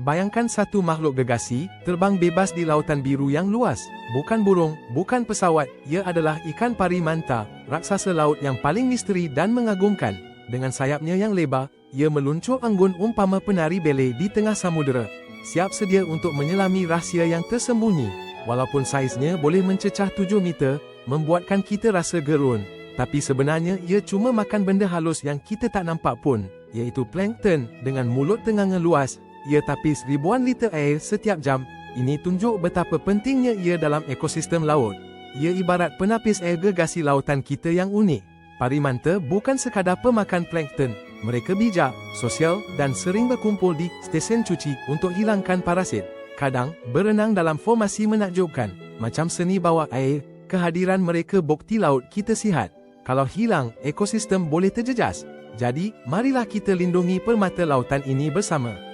Bayangkan satu makhluk gegasi, terbang bebas di lautan biru yang luas. Bukan burung, bukan pesawat, ia adalah ikan pari manta, raksasa laut yang paling misteri dan mengagumkan. Dengan sayapnya yang lebar, ia meluncur anggun umpama penari bele di tengah samudera, siap sedia untuk menyelami rahsia yang tersembunyi. Walaupun saiznya boleh mencecah 7 meter, membuatkan kita rasa gerun, tapi sebenarnya ia cuma makan benda halus yang kita tak nampak pun, iaitu plankton. Dengan mulut tenganga luas, ia tapis ribuan liter air setiap jam. Ini tunjuk betapa pentingnya ia dalam ekosistem laut. Ia ibarat penapis air gegasi lautan kita yang unik. Pari manta bukan sekadar pemakan plankton. Mereka bijak, sosial dan sering berkumpul di stesen cuci untuk hilangkan parasit. Kadang, berenang dalam formasi menakjubkan. Macam seni bawah air, kehadiran mereka bukti laut kita sihat. Kalau hilang, ekosistem boleh terjejas. Jadi, marilah kita lindungi permata lautan ini bersama.